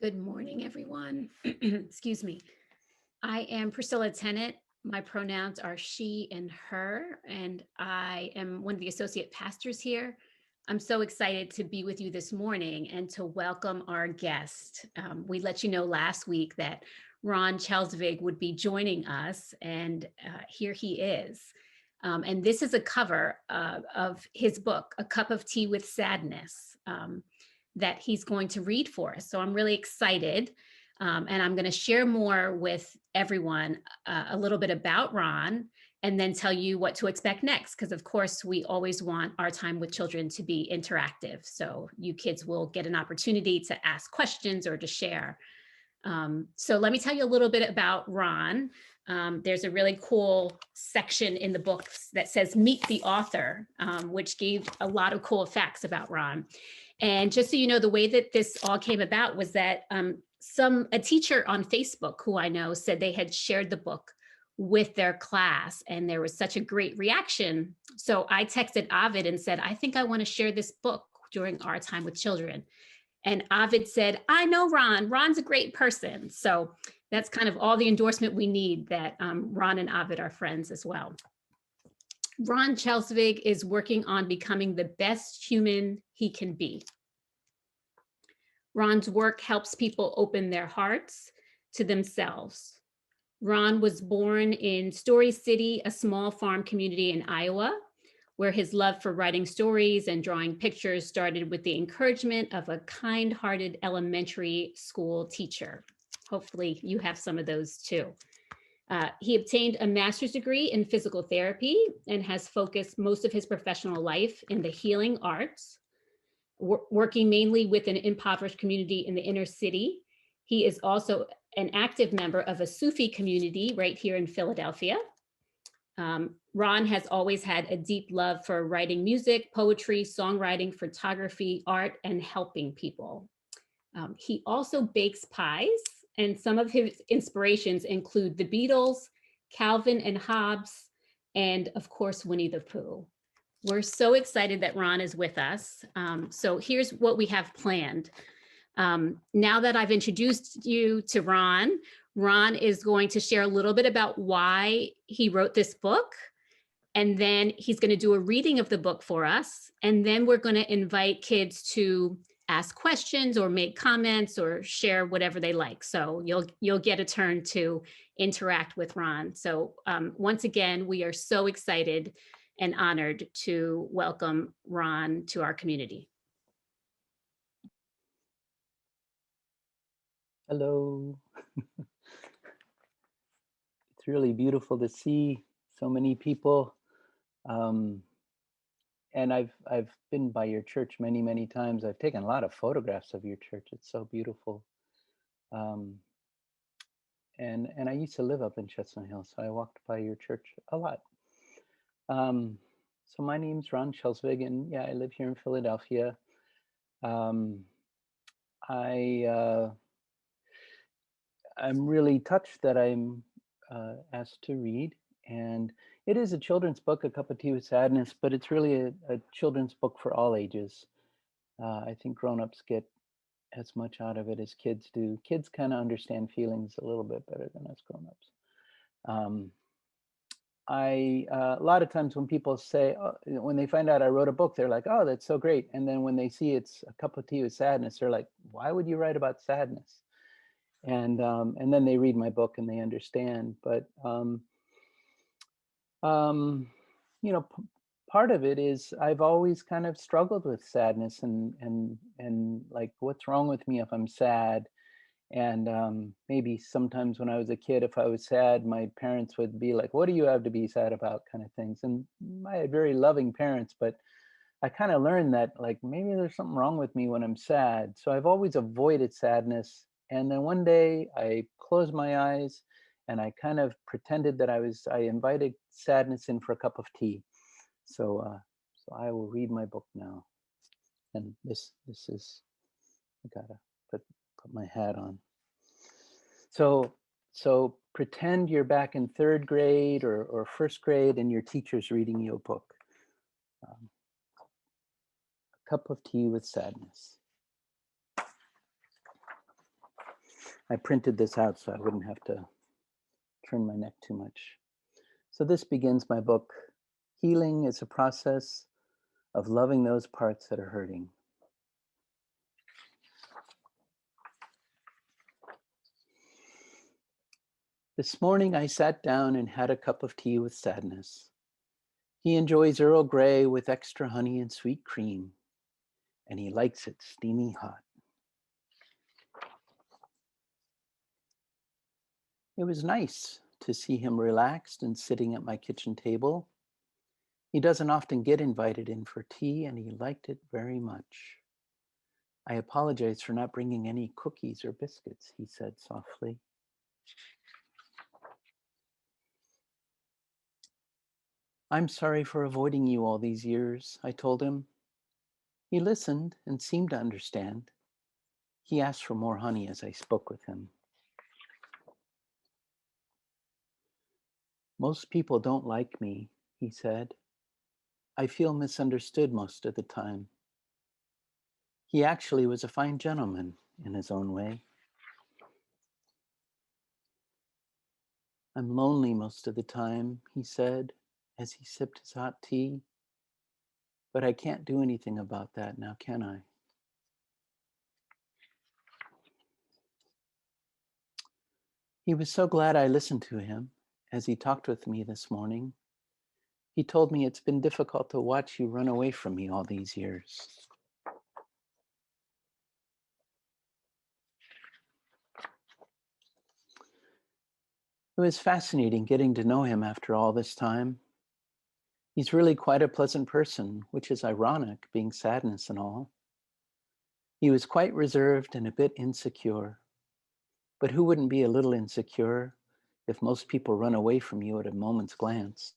Good morning, everyone. Excuse me. I am Priscilla Tennant. My pronouns are she and her, and I am one of the associate pastors here. I'm so excited to be with you this morning and to welcome our guest. We let you know last week that Ron Chelsvig would be joining us, and here he is. And this is a cover of his book, A Cup of Tea with Sadness. That he's going to read for us. So I'm really excited. And I'm going to share more with everyone a little bit about Ron and then tell you what to expect next. Because, of course, we always want our time with children to be interactive. So you kids will get an opportunity to ask questions or to share. So let me tell you a little bit about Ron. There's a really cool section in the book that says Meet the Author, which gave a lot of cool facts about Ron. And just so you know, the way that this all came about was that a teacher on Facebook who I know said they had shared the book with their class and there was such a great reaction. So I texted Ovid and said, I think I want to share this book during our time with children. And Ovid said, I know Ron. Ron's a great person. So that's kind of all the endorsement we need that Ron and Ovid are friends as well. Ron Chelsvig is working on becoming the best human he can be. Ron's work helps people open their hearts to themselves. Ron was born in Story City, a small farm community in Iowa, where his love for writing stories and drawing pictures started with the encouragement of a kind-hearted elementary school teacher. Hopefully you have some of those too. He obtained a master's degree in physical therapy and has focused most of his professional life in the healing arts, working mainly with an impoverished community in the inner city. He is also an active member of a Sufi community right here in Philadelphia. Ron has always had a deep love for writing music, poetry, songwriting, photography, art, and helping people. He also bakes pies, and some of his inspirations include the Beatles, Calvin and Hobbes, and of course, Winnie the Pooh. We're so excited that Ron is with us. So here's what we have planned. Now that I've introduced you to Ron, Ron is going to share a little bit about why he wrote this book. And then he's going to do a reading of the book for us. And then we're going to invite kids to ask questions or make comments or share whatever they like. So you'll get a turn to interact with Ron. So once again, we are so excited and honored to welcome Ron to our community. Hello. It's really beautiful to see so many people. And I've been by your church many times. I've taken a lot of photographs of your church. It's so beautiful. And I used to live up in Chestnut Hill, so I walked by your church a lot. So my name's Ron Chelsvig, and yeah, I live here in Philadelphia. I'm really touched that I'm asked to read, and it is a children's book, A Cup of Tea with Sadness, but it's really a children's book for all ages. I think grown-ups get as much out of it as kids do. Kids kind of understand feelings a little bit better than us grown-ups. A lot of times when people say, when they find out I wrote a book, they're like, oh, that's so great. And then when they see it's A Cup of Tea with Sadness, they're like, why would you write about sadness? And then they read my book and they understand. But you know, part of it is I've always kind of struggled with sadness and like, what's wrong with me if I'm sad? And maybe sometimes when I was a kid, if I was sad, my parents would be like, what do you have to be sad about, kind of things. And I had very loving parents, but I kind of learned that like maybe there's something wrong with me when I'm sad. So I've always avoided sadness. And then one day I closed my eyes and I kind of pretended that I invited sadness in for a cup of tea. So I will read my book now. And this is, I gotta put my hat on. So pretend you're back in third grade or first grade and your teacher's reading you a book. A cup of tea with sadness. I printed this out so I wouldn't have to turn my neck too much. So this begins my book. Healing is a process of loving those parts that are hurting. This morning I sat down and had a cup of tea with Sadness. He enjoys Earl Grey with extra honey and sweet cream, and he likes it steamy hot. It was nice to see him relaxed and sitting at my kitchen table. He doesn't often get invited in for tea, and he liked it very much. I apologize for not bringing any cookies or biscuits, he said softly. I'm sorry for avoiding you all these years, I told him. He listened and seemed to understand. He asked for more honey as I spoke with him. Most people don't like me, he said. I feel misunderstood most of the time. He actually was a fine gentleman in his own way. I'm lonely most of the time, he said as he sipped his hot tea. But I can't do anything about that now, can I? He was so glad I listened to him as he talked with me this morning. He told me it's been difficult to watch you run away from me all these years. It was fascinating getting to know him after all this time. He's really quite a pleasant person, which is ironic, being Sadness and all. He was quite reserved and a bit insecure. But who wouldn't be a little insecure if most people run away from you at a moment's glance?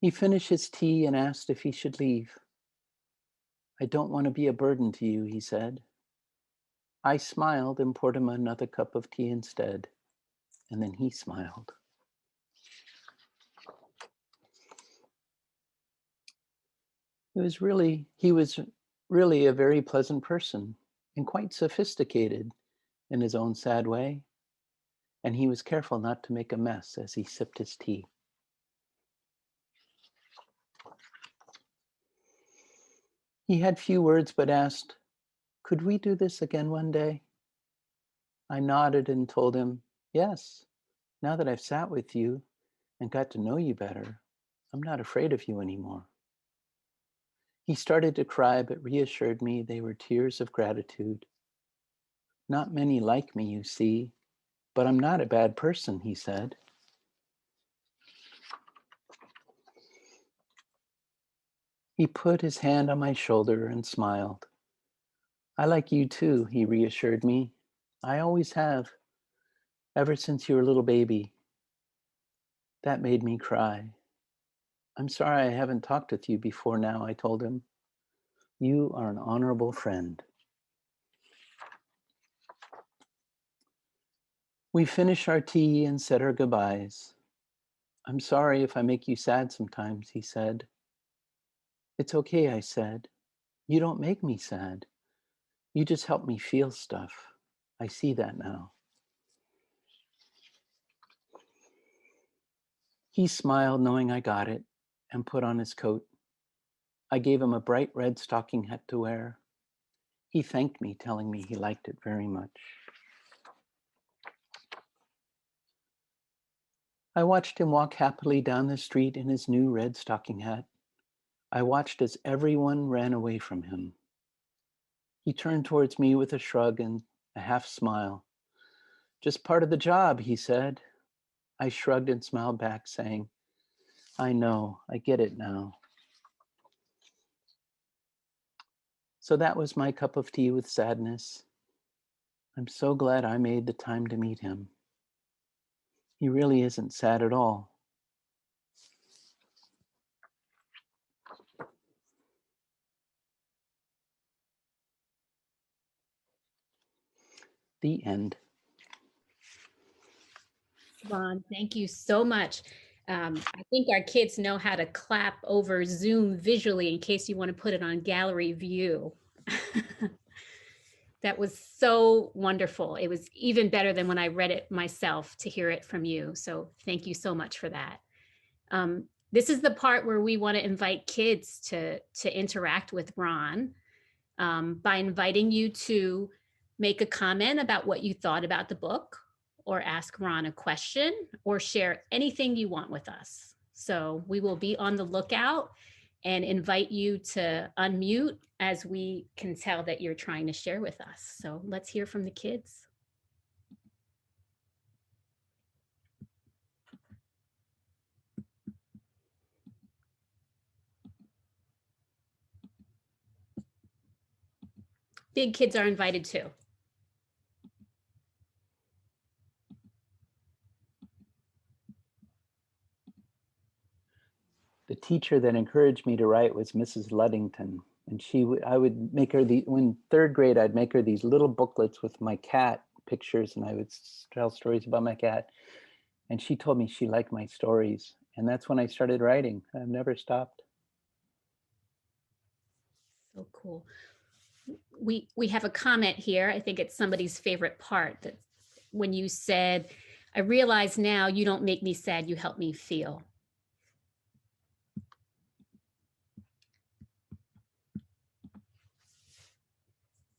He finished his tea and asked if he should leave. I don't want to be a burden to you, he said. I smiled and poured him another cup of tea instead, and then he smiled. He was really a very pleasant person and quite sophisticated in his own sad way, and he was careful not to make a mess as he sipped his tea. He had few words but asked, "Could we do this again one day?" I nodded and told him, "Yes, now that I've sat with you and got to know you better, I'm not afraid of you anymore." He started to cry but reassured me they were tears of gratitude. Not many like me, you see, but I'm not a bad person, he said. He put his hand on my shoulder and smiled. I like you too, he reassured me. I always have, ever since you were a little baby. That made me cry. I'm sorry I haven't talked with you before now, I told him. You are an honorable friend. We finished our tea and said our goodbyes. I'm sorry if I make you sad sometimes, he said. It's okay, I said. You don't make me sad. You just help me feel stuff. I see that now. He smiled, knowing I got it, and put on his coat. I gave him a bright red stocking hat to wear. He thanked me, telling me he liked it very much. I watched him walk happily down the street in his new red stocking hat. I watched as everyone ran away from him. He turned towards me with a shrug and a half smile. Just part of the job, he said. I shrugged and smiled back, saying, I know, I get it now. So that was my cup of tea with Sadness. I'm so glad I made the time to meet him. He really isn't sad at all. The end. Ron, thank you so much. I think our kids know how to clap over Zoom visually in case you want to put it on gallery view. That was so wonderful. It was even better than when I read it myself to hear it from you. So thank you so much for that. This is the part where we want to invite kids to interact with Ron by inviting you to make a comment about what you thought about the book, or ask Ron a question, or share anything you want with us. So we will be on the lookout and invite you to unmute as we can tell that you're trying to share with us. So let's hear from the kids. Big kids are invited too. The teacher that encouraged me to write was Mrs. Luddington. And I would make her in third grade, I'd make her these little booklets with my cat pictures, and I would tell stories about my cat. And she told me she liked my stories. And that's when I started writing. I've never stopped. So cool. We have a comment here. I think it's somebody's favorite part, that when you said, I realize now you don't make me sad, you help me feel.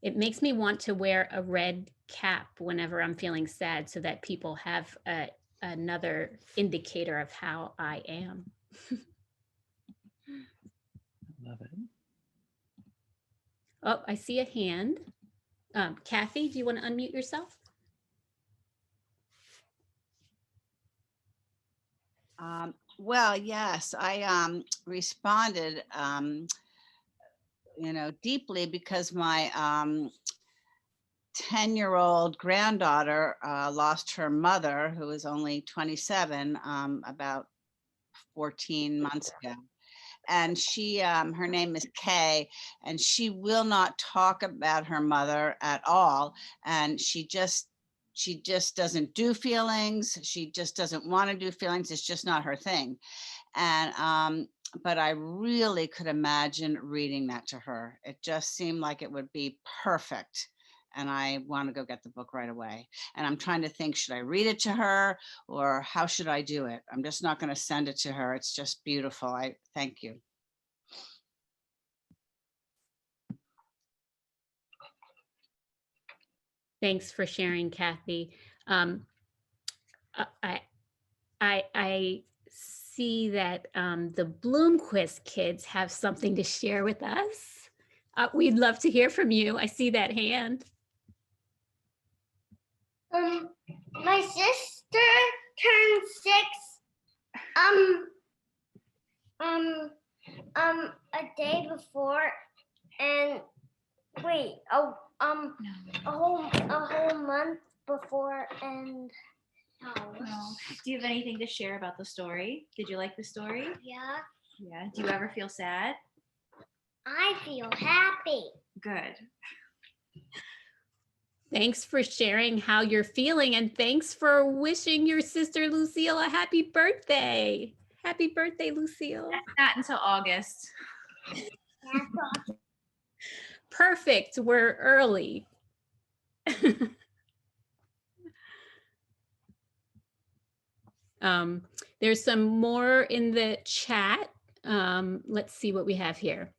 It makes me want to wear a red cap whenever I'm feeling sad, so that people have another indicator of how I am. Love it. Oh, I see a hand. Kathy, do you want to unmute yourself? Well, yes, I responded, deeply, because my 10-year-old granddaughter lost her mother, who was only 27, about 14 months ago. And she, her name is Kay, and she will not talk about her mother at all. And she just doesn't do feelings. She just doesn't want to do feelings. It's just not her thing. And but I really could imagine reading that to her. It just seemed like it would be perfect. And I want to go get the book right away. And I'm trying to think, should I read it to her, or how should I do it? I'm just not going to send it to her. It's just beautiful. I thank you. Thanks for sharing, Kathy. I see that the Bloomquist kids have something to share with us. We'd love to hear from you. I see that hand. My sister turned 6 a day before, and wait, a whole month before, and no. Do you have anything to share about the story? Did you like the story? Yeah. Yeah. Do you ever feel sad? I feel happy. Good. Thanks for sharing how you're feeling, and thanks for wishing your sister Lucille a happy birthday. Happy birthday, Lucille. Not until August. Perfect. We're early. There's some more in the chat. Let's see what we have here.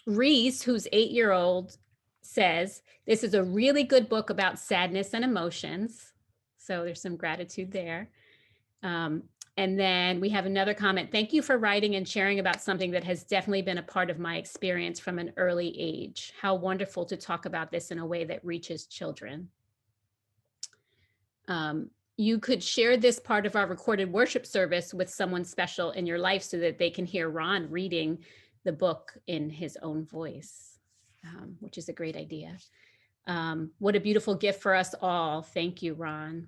Reese, who's 8-year-old, says, this is a really good book about sadness and emotions. So there's some gratitude there. And then we have another comment. Thank you for writing and sharing about something that has definitely been a part of my experience from an early age. How wonderful to talk about this in a way that reaches children. You could share this part of our recorded worship service with someone special in your life so that they can hear Ron reading the book in his own voice, which is a great idea. What a beautiful gift for us all. Thank you, Ron.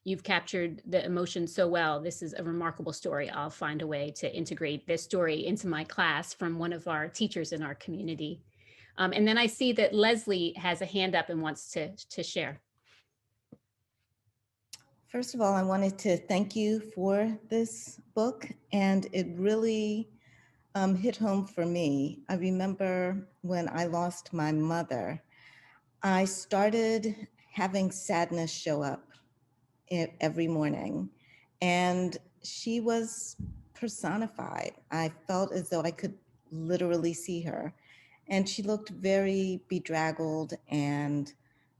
You've captured the emotion so well. This is a remarkable story. I'll find a way to integrate this story into my class from one of our teachers in our community. And then I see that Leslie has a hand up and wants to share. First of all, I wanted to thank you for this book, and it really hit home for me. I remember when I lost my mother, I started having sadness show up every morning, and she was personified. I felt as though I could literally see her, and she looked very bedraggled and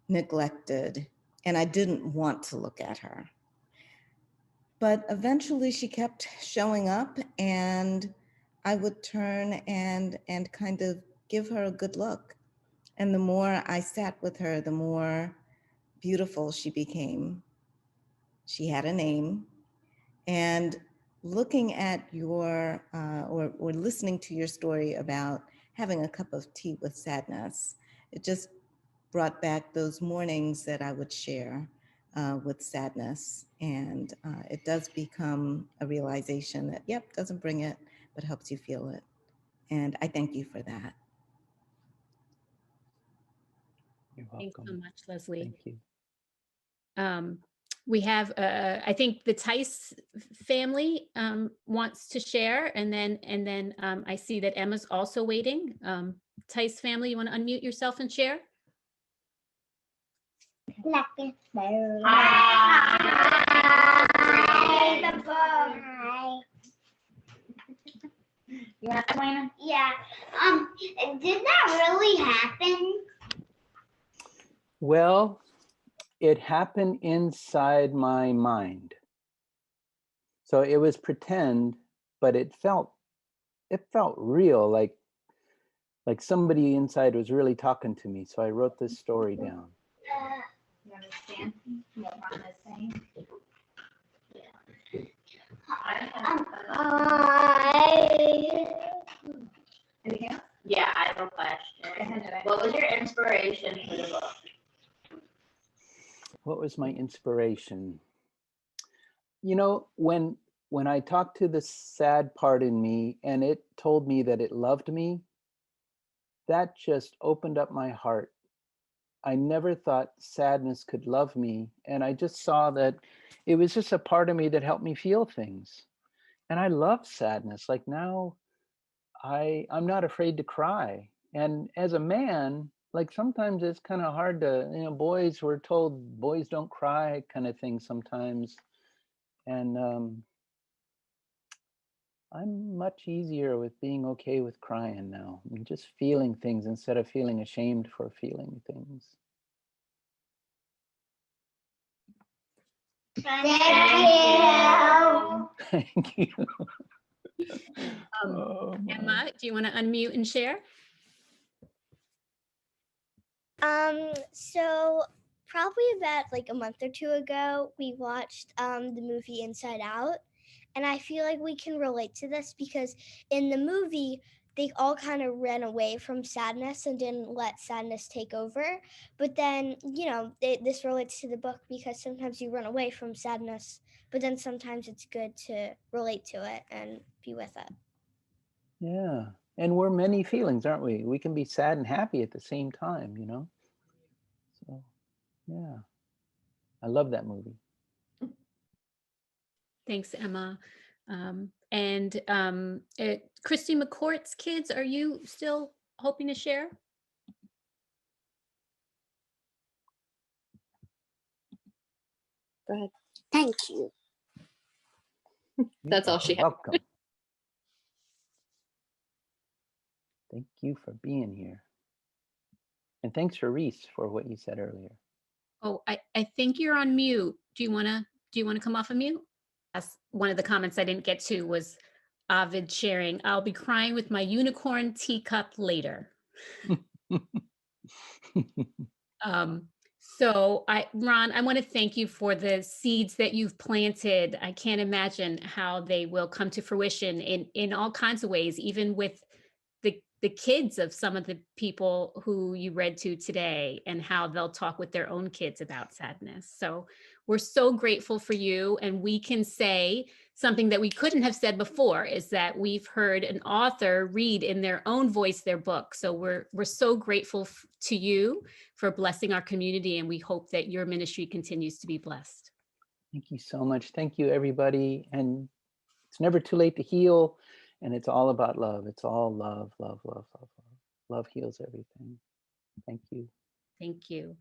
neglected, and I didn't want to look at her. But eventually she kept showing up, and I would turn and kind of give her a good look. And the more I sat with her, the more beautiful she became. She had a name. And looking at your, or listening to your story about having a cup of tea with sadness, it just brought back those mornings that I would share with sadness. And it does become a realization that, yep, doesn't bring it, but helps you feel it. And I thank you for that. You're Thanks so welcome. much, Leslie. Thank you. We have, I think the Tice family wants to share, and then I see that Emma's also waiting. Tice family, you want to unmute yourself and share? Hi. You want to explain? Yeah. Did that really happen? Well, it happened inside my mind. So it was pretend, but it felt real, like somebody inside was really talking to me. So I wrote this story down. You understand what Ron is saying? Anything else? Yeah, I have a question. What was your inspiration for the book? What was my inspiration? You know, when I talked to the sad part in me and it told me that it loved me, that just opened up my heart. I never thought sadness could love me. And I just saw that it was just a part of me that helped me feel things. And I love sadness. Like now I'm not afraid to cry. And as a man, like sometimes it's kind of hard to, boys, we're told boys don't cry kind of thing sometimes. And I'm much easier with being okay with crying now. I'm just feeling things instead of feeling ashamed for feeling things. Thank you. Emma, do you want to unmute and share? So probably about like a month or two ago, we watched the movie Inside Out, and I feel like we can relate to this because in the movie they all kind of ran away from sadness and didn't let sadness take over. But then, this relates to the book because sometimes you run away from sadness, but then sometimes it's good to relate to it and be with it. Yeah. And we're many feelings, aren't we? We can be sad and happy at the same time, So, yeah. I love that movie. Thanks, Emma. Christy McCourt's kids, are you still hoping to share? Go ahead. Thank you. That's all she had. Welcome. Thank you for being here. And thanks for Reese for what you said earlier. Oh, I think you're on mute. Do you want to come off of mute? That's one of the comments I didn't get to was Ovid sharing, I'll be crying with my unicorn teacup later. So Ron, I want to thank you for the seeds that you've planted. I can't imagine how they will come to fruition in all kinds of ways, even with the kids of some of the people who you read to today and how they'll talk with their own kids about sadness. So we're so grateful for you. And we can say something that we couldn't have said before is that we've heard an author read in their own voice their book. So we're so grateful to you for blessing our community. And we hope that your ministry continues to be blessed. Thank you so much. Thank you, everybody. And it's never too late to heal. And it's all about love. It's all love, love, love, love, love. Love heals everything. Thank you. Thank you.